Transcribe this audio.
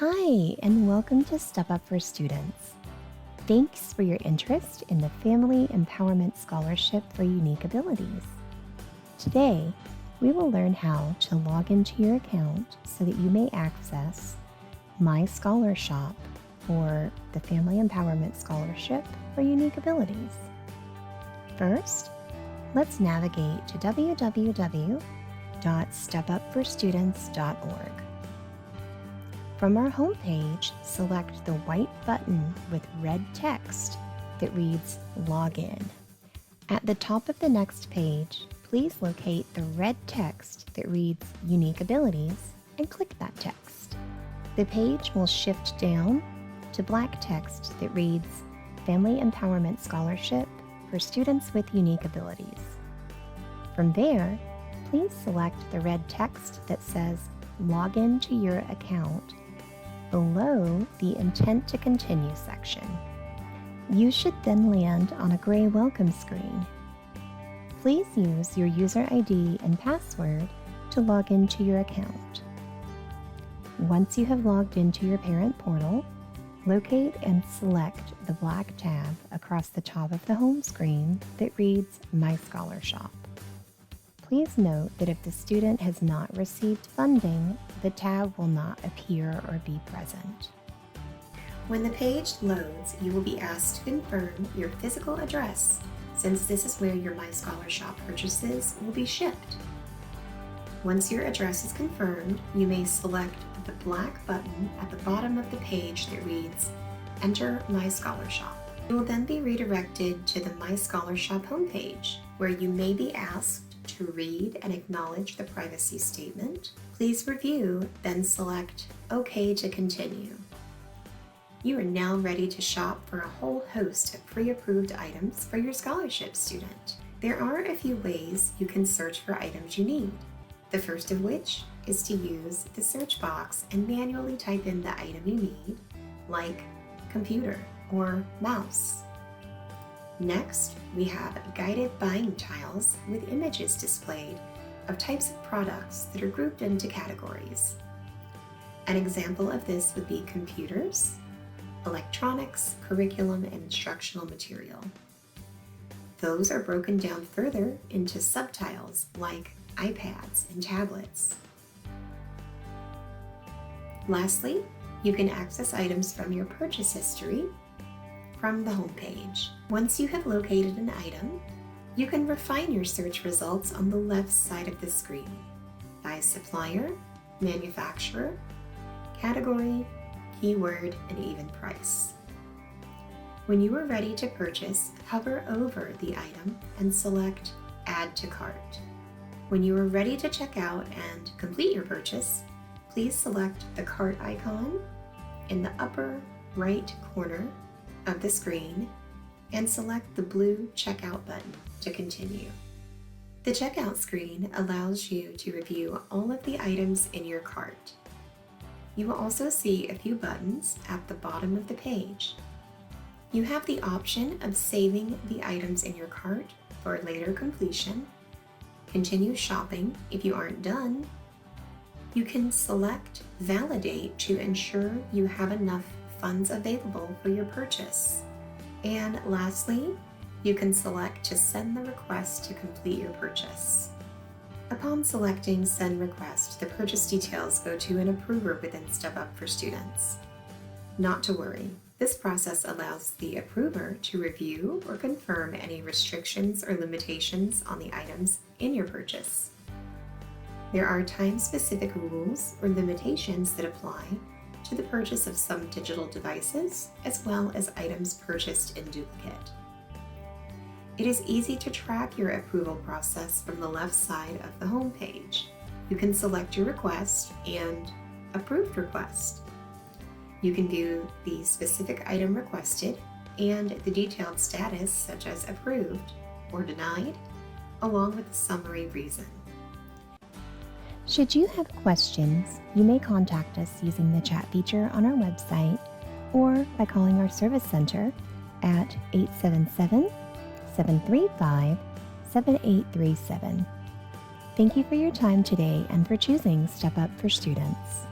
Hi, and welcome to Step Up for Students. Thanks for your interest in the Family Empowerment Scholarship for Unique Abilities. Today, we will learn how to log into your account so that you may access MyScholarShop for the Family Empowerment Scholarship for Unique Abilities. First, let's navigate to www.stepupforstudents.org. From our homepage, select the white button with red text that reads Login. At the top of the next page, please locate the red text that reads Unique Abilities and click that text. The page will shift down to black text that reads Family Empowerment Scholarship for Students with Unique Abilities. From there, please select the red text that says Login to your account below the Intent to Continue section. You should then land on a gray welcome screen. Please use your user ID and password to log into your account. Once you have logged into your parent portal, locate and select the black tab across the top of the home screen that reads MyScholarShop. Please note that if the student has not received funding, the tab will not appear or be present. When the page loads, you will be asked to confirm your physical address, since this is where your MyScholarShop purchases will be shipped. Once your address is confirmed, you may select the black button at the bottom of the page that reads Enter MyScholarShop. You will then be redirected to the MyScholarShop homepage, where you may be asked to read and acknowledge the privacy statement. Please review, then select OK to continue. You are now ready to shop for a whole host of pre-approved items for your scholarship student. There are a few ways you can search for items you need. The first of which is to use the search box and manually type in the item you need, like computer or mouse. Next, we have guided buying tiles with images displayed of types of products that are grouped into categories. An example of this would be computers, electronics, curriculum, and instructional material. Those are broken down further into subtiles like iPads and tablets. Lastly, you can access items from your purchase history from the homepage. Once you have located an item, you can refine your search results on the left side of the screen by supplier, manufacturer, category, keyword, and even price. When you are ready to purchase, hover over the item and select Add to Cart. When you are ready to check out and complete your purchase, please select the cart icon in the upper right corner of the screen and select the blue checkout button to continue. The checkout screen allows you to review all of the items in your cart. You will also see a few buttons at the bottom of the page. You have the option of saving the items in your cart for later completion, continue shopping if you aren't done. You can select Validate to ensure you have enough funds available for your purchase. And lastly, you can select to send the request to complete your purchase. Upon selecting Send Request, the purchase details go to an approver within Step Up for Students. Not to worry, this process allows the approver to review or confirm any restrictions or limitations on the items in your purchase. There are time-specific rules or limitations that apply to the purchase of some digital devices, as well as items purchased in duplicate. It is easy to track your approval process from the left side of the home page. You can select your request and Approved Request. You can view the specific item requested and the detailed status, such as approved or denied, along with the summary reason. Should you have questions, you may contact us using the chat feature on our website or by calling our service center at 877-735-7837. Thank you for your time today and for choosing Step Up for Students.